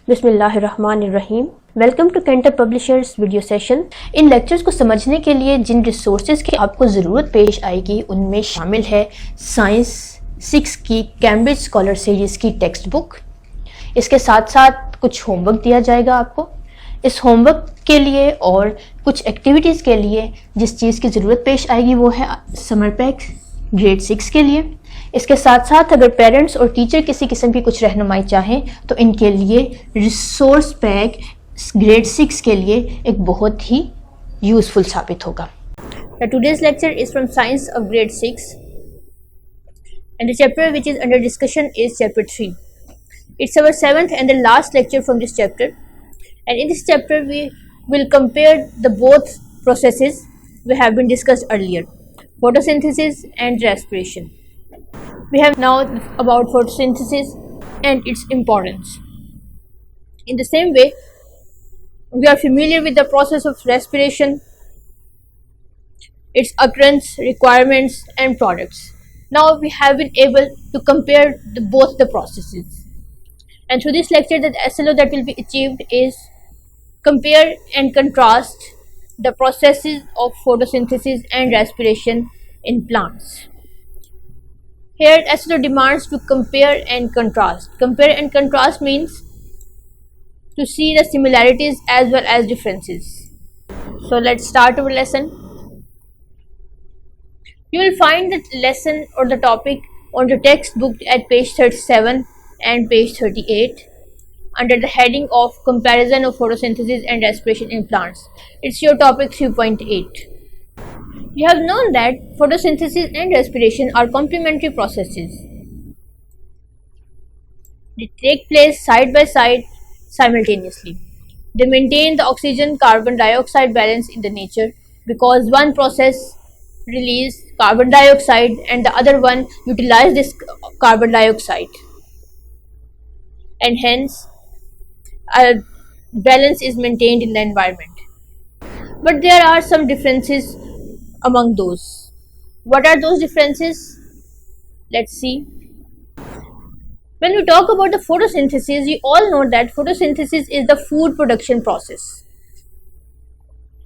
बिस्मिल्लाहिर्रहमानिर्रहीम। Welcome to canter publishers video session. इन lectures को समझने के लिए जिन रिसोर्सेज की आपको ज़रूरत पेश आएगी उनमें शामिल है साइंस 6 की कैम्ब्रिज स्कॉलर सीरीज़ की टेक्स्ट बुक। इसके साथ साथ कुछ होमवर्क दिया जाएगा आपको। इस होमवर्क के लिए और कुछ एक्टिविटीज़ के लिए जिस चीज़ की ज़रूरत पेश आएगी वो है समर पैक ग्रेड 6 के लिए। इसके साथ साथ अगर पेरेंट्स और टीचर किसी किस्म की कुछ रहनुमाई चाहें तो इनके लिए रिसोर्स पैक ग्रेड 6 के लिए एक बहुत ही यूज़फुल साबित होगा। Today's lecture is from Science of Grade 6 and the chapter which is under discussion is chapter 3. It's our 7th and the last lecture from this chapter, and in this chapter we will compare the both processes we have been discussed earlier, photosynthesis and respiration. We have now about photosynthesis and its importance. In the same way, we are familiar with the process of respiration, its occurrence, requirements and products. Now we have been able to compare both the processes. And through this lecture, the SLO that will be achieved is compare and contrast the processes of photosynthesis and respiration in plants. Here SLO demands to compare and contrast. Compare and contrast means to see the similarities as well as differences. So let's start our lesson. You will find the lesson or the topic on the textbook at page 37 and page 38 under the heading of comparison of photosynthesis and respiration in plants. It's your topic 3.8. You have known that photosynthesis and respiration are complementary processes. They take place side by side simultaneously. They maintain the oxygen-carbon dioxide balance in the nature because one process releases carbon dioxide and the other one utilizes this carbon dioxide, and hence a balance is maintained in the environment. But there are some differences among those. What are those differences? Let's see. When we talk about the photosynthesis, we all know that photosynthesis is the food production process.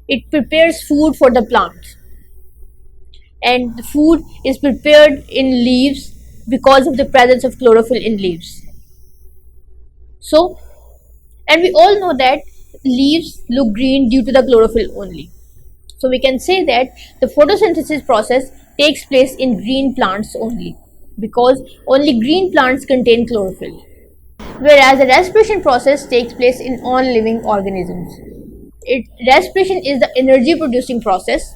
It prepares food for the plant, and the food is prepared in leaves because of the presence of chlorophyll in leaves. So, and we all know that leaves look green due to the chlorophyll only. So we can say that the photosynthesis process takes place in green plants only because only green plants contain chlorophyll, whereas the respiration process takes place in all living organisms. Respiration is the energy producing process.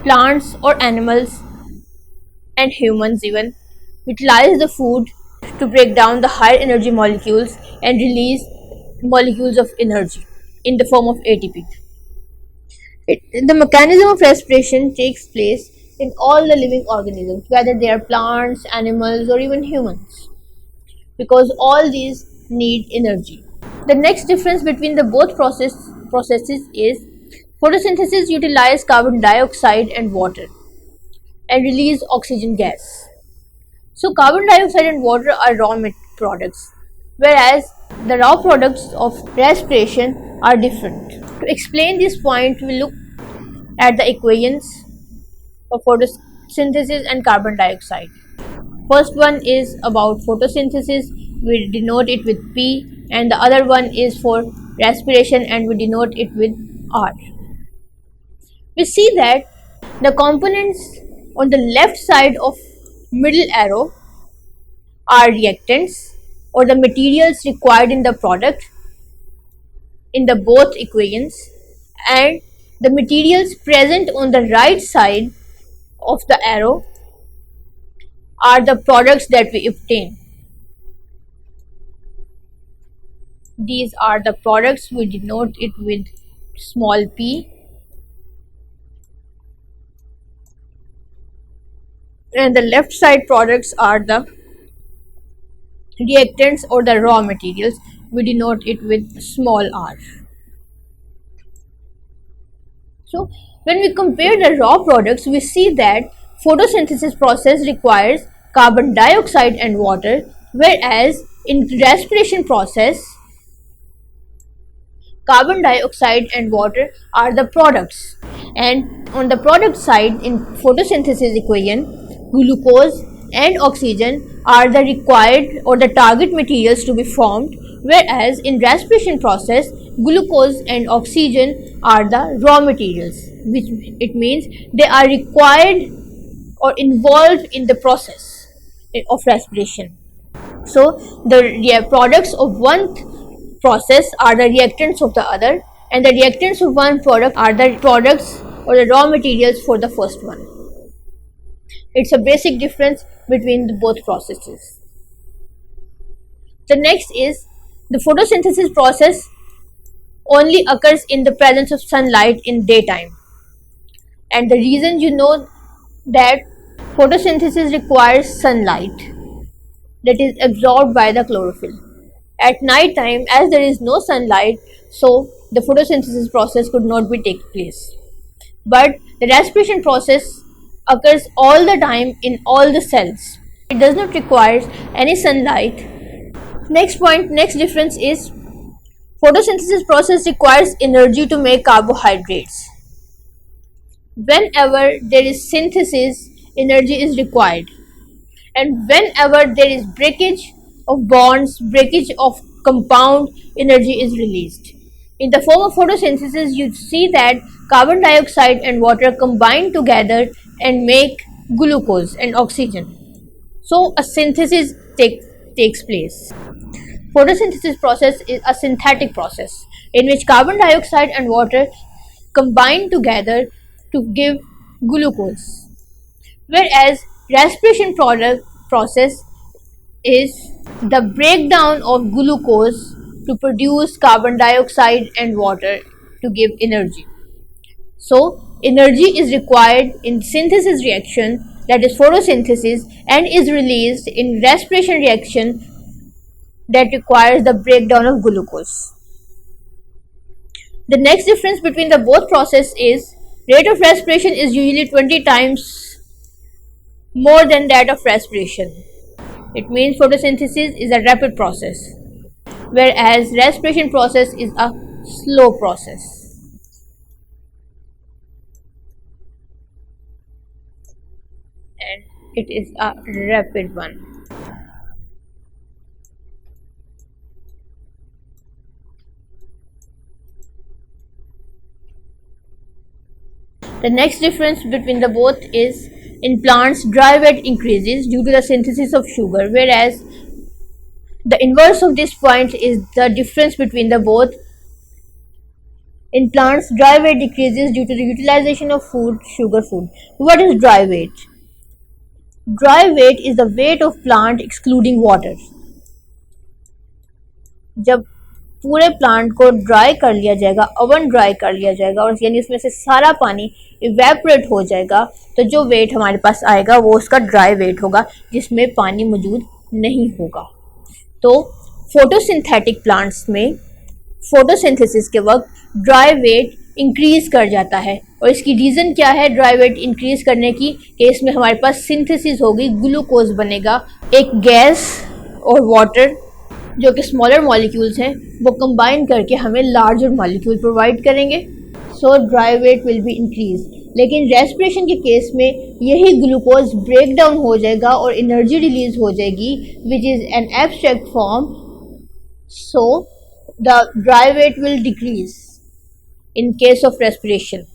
Plants or animals and humans even utilize the food to break down the higher energy molecules and release molecules of energy in the form of ATP. The mechanism of respiration takes place in all the living organisms, whether they are plants, animals or even humans, because all these need energy. The next difference between the both processes is photosynthesis utilizes carbon dioxide and water and release oxygen gas. So carbon dioxide and water are raw products, whereas the raw products of respiration are different. To explain this point, we look at the equations of photosynthesis and carbon dioxide. First one is about photosynthesis, we denote it with P, and the other one is for respiration and we denote it with R. We see that the components on the left side of middle arrow are reactants or the materials required in the product in the both equations, and the materials present on the right side of the arrow are the products that we obtain. These are the products, we denote it with small p, and the left side products are the reactants or the raw materials, we denote it with small r. So when we compare the raw products, we see that photosynthesis process requires carbon dioxide and water, whereas in respiration process Carbon dioxide and water are the products. And on the product side, in photosynthesis equation, glucose and oxygen are the required or the target materials to be formed, whereas in respiration process, glucose and oxygen are the raw materials, which it means they are required or involved in the process of respiration. So the products of one process are the reactants of the other, and the reactants of one product are the products or the raw materials for the first one. It's a basic difference between the both processes. The next is the photosynthesis process only occurs in the presence of sunlight in daytime. And the reason you know that photosynthesis requires sunlight that is absorbed by the chlorophyll. At night time, as there is no sunlight, so the photosynthesis process could not be take place. But the respiration process occurs all the time in all the cells. It does not require any sunlight. Next difference is photosynthesis process requires energy to make carbohydrates. Whenever there is synthesis, energy is required. And whenever there is breakage of bonds, breakage of compound, energy is released. In the form of photosynthesis, you see that carbon dioxide and water combine together and make glucose and oxygen. So a synthesis takes place. Photosynthesis process is a synthetic process in which carbon dioxide and water combine together to give glucose, whereas respiration process is the breakdown of glucose to produce carbon dioxide and water to give energy. So energy is required in synthesis reaction, that is photosynthesis, and is released in respiration reaction that requires the breakdown of glucose. The next difference between the both process is rate of respiration is usually 20 times more than that of respiration. It means photosynthesis is a rapid process, whereas respiration process is a slow process. And it is a rapid one. The next difference between the both is in plants dry weight increases due to the synthesis of sugar, whereas the inverse of this point is the difference between the both. In plants, dry weight decreases due to the utilization of sugar food. What is dry weight? Dry weight is the weight of plant excluding water. जब पूरे plant को dry कर लिया जाएगा, oven dry कर लिया जाएगा और यानी उसमें से सारा पानी इवेपोरेट हो जाएगा, तो जो वेट हमारे पास आएगा वो उसका ड्राई वेट होगा जिसमें पानी मौजूद नहीं होगा. तो फोटोसिंथेटिक प्लांट्स में फोटोसिंथेसिस के वक्त ड्राई वेट इंक्रीज कर जाता है, और इसकी रीज़न क्या है ड्राई वेट इंक्रीज करने की? कि इसमें हमारे पास सिंथेसिस होगी, ग्लूकोज बनेगा, एक गैस और वाटर जो कि स्मॉलर मॉलिक्यूल्स हैं वो कंबाइन करके हमें लार्जर मॉलिक्यूल प्रोवाइड करेंगे. सो dry weight will be increase. लेकिन रेस्पिरेशन के केस में यही ग्लूकोज ब्रेक डाउन हो जाएगा और एनर्जी रिलीज हो जाएगी which is an abstract form. So the dry weight will decrease in case of respiration.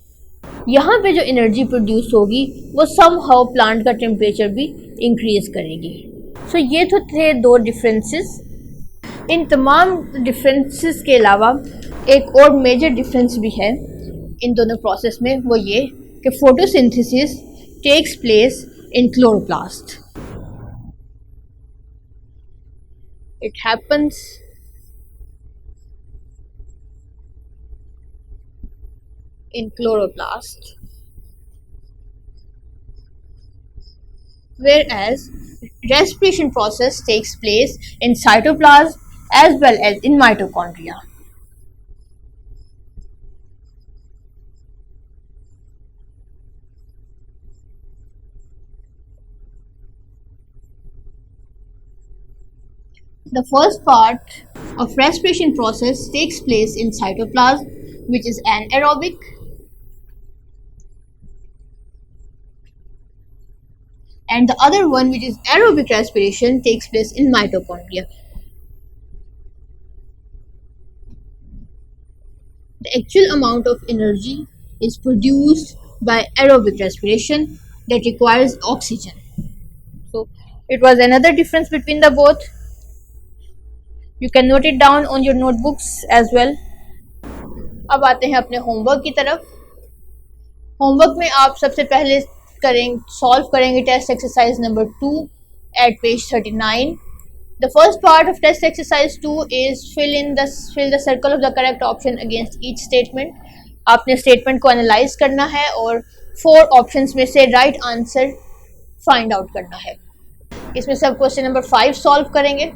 यहाँ पे जो एनर्जी प्रोड्यूस होगी वो सम हाउ प्लांट का टेम्परेचर भी इंक्रीज करेगी. सो ये तो थे दो डिफरेंसेस. इन तमाम डिफरेंसेस के अलावा एक और मेजर डिफरेंस भी है इन दोनों प्रोसेस में, वो ये कि photosynthesis takes place in chloroplast. It happens in chloroplast, whereas respiration process takes place in cytoplasm as well as in mitochondria. The first part of respiration process takes place in cytoplasm, which is anaerobic, and the other one, which is aerobic respiration, takes place in mitochondria. The actual amount of energy is produced by aerobic respiration that requires oxygen. So it was another difference between the both. You can note it down on your notebooks as well. अब आते हैं अपने homework की तरफ. Homework में आप सबसे पहले सॉल्व करेंगे test exercise number 2 at page 39. The first part of test exercise 2 is fill the circle of the correct option against each statement. आपने स्टेटमेंट को एनालाइज करना है और 4 ऑप्शंस में से राइट आंसर फाइंड आउट करना है. इसमें सब क्वेश्चन नंबर 5 सॉल्व करेंगे.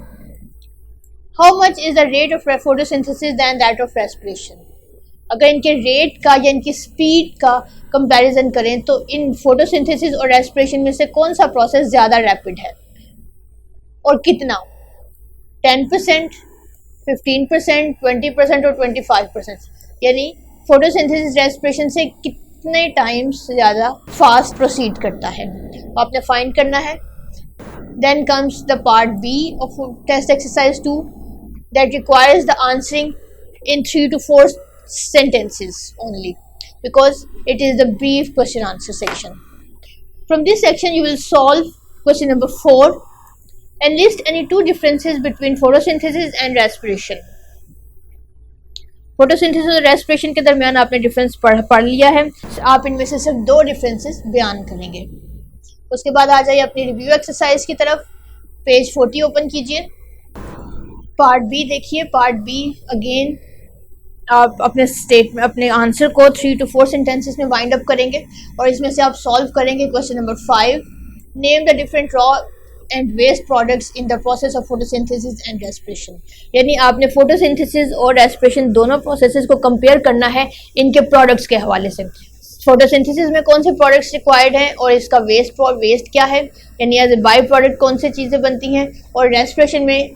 How much is the rate of photosynthesis than that of respiration. अगर इनके रेट का या इनकी स्पीड का कंपैरिजन करें तो इन फोटोसिंथेसिस और रेस्पिरेशन में से कौन सा प्रोसेस ज़्यादा रैपिड है और कितना. 10%, 15%, 20% और 25%. यानी फोटोसिंथेसिस रेस्पिरेशन से कितने टाइम्स ज़्यादा फास्ट प्रोसीड करता है आपने फाइंड करना है. Then comes the part B of test exercise 2 that requires the answering in 3 to 4 sentences only, because it is the brief question answer section. From this section you will solve question number 4 and list any 2 differences between photosynthesis and respiration. Photosynthesis और respiration के दरमियान आपने difference पढ़ लिया है. आप इनमें से सिर्फ 2 डिफरेंसेस बयान करेंगे. उसके बाद आ जाइए अपनी रिव्यू एक्सरसाइज की तरफ. पेज 40 ओपन कीजिए. पार्ट बी देखिए. पार्ट बी अगेन आप अपने आंसर को 3 to 4 सेंटेंसेस में वाइंड अप करेंगे और इसमें से आप सॉल्व करेंगे question number 5. Name the different raw and waste products in the process of photosynthesis and respiration. यानी आपने फोटोसिंथेसिस और रेस्पिरेशन दोनों प्रोसेसेस को कंपेयर करना है इनके प्रोडक्ट्स के हवाले से. फोटोसिंथेसिस में कौन से प्रोडक्ट्स रिक्वायर्ड हैं और इसका वेस्ट क्या है, यानी एज ए बाई प्रोडक्ट कौन सी चीज़ें बनती हैं, और रेस्पिरेशन में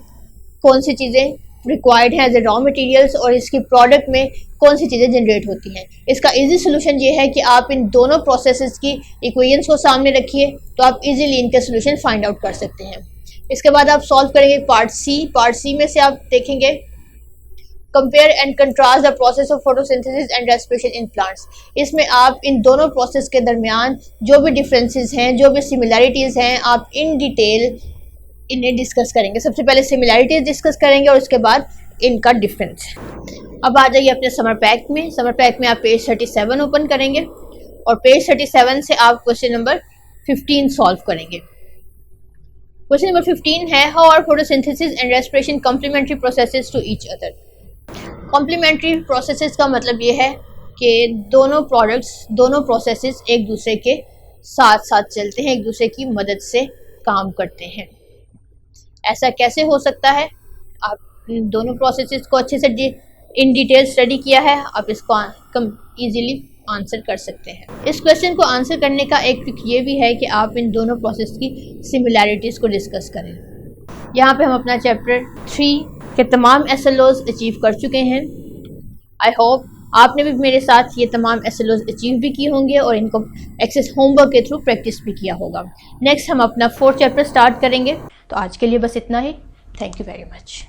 कौन सी चीज़ें रिक्वायर्ड हैं एज ए रॉ मटेरियल्स और इसकी प्रोडक्ट में कौन सी चीज़ें जनरेट होती हैं. इसका इजी सोल्यूशन ये है कि आप इन दोनों प्रोसेसेस की इक्वेशंस को सामने रखिए तो आप इजीली इनके सोल्यूशन फाइंड आउट कर सकते हैं. इसके बाद आप सॉल्व करेंगे पार्ट सी. पार्ट सी में से आप देखेंगे compare and contrast the process of photosynthesis and respiration in plants. इसमें आप इन दोनों प्रोसेस के दरमियान जो भी डिफरेंसेस हैं, जो भी सिमिलैरिटीज़ हैं, आप इन डिटेल इन्हें डिस्कस करेंगे. सबसे पहले सिमिलैरिटीज डिस्कस करेंगे और उसके बाद इनका डिफरेंस. अब आ जाइए अपने समर पैक में. समर पैक में आप पेज 37 ओपन करेंगे और पेज 37 से आप क्वेश्चन नंबर 15 सॉल्व करेंगे. क्वेश्चन नंबर 15 है how are photosynthesis and respiration complementary processes to each other. Complementary processes का मतलब ये है कि दोनों प्रोसेसेस एक दूसरे के साथ साथ चलते हैं, एक दूसरे की मदद से काम करते हैं. ऐसा कैसे हो सकता है? आप दोनों प्रोसेसेस को अच्छे से इन डिटेल स्टडी किया है, आप इसको इजीली आंसर कर सकते हैं. इस क्वेश्चन को आंसर करने का एक ट्रिक ये भी है कि आप इन दोनों प्रोसेस की सिमिलैरिटीज़ को डिस्कस करें. यहाँ पे हम अपना चैप्टर 3 के तमाम SLOs अचीव कर चुके हैं. आई होप आपने भी मेरे साथ ये तमाम SLOs अचीव भी किए होंगे और इनको एक्सेस होमवर्क के थ्रू प्रैक्टिस भी किया होगा. नेक्स्ट हम अपना 4th चैप्टर स्टार्ट करेंगे. तो आज के लिए बस इतना ही. Thank you very much.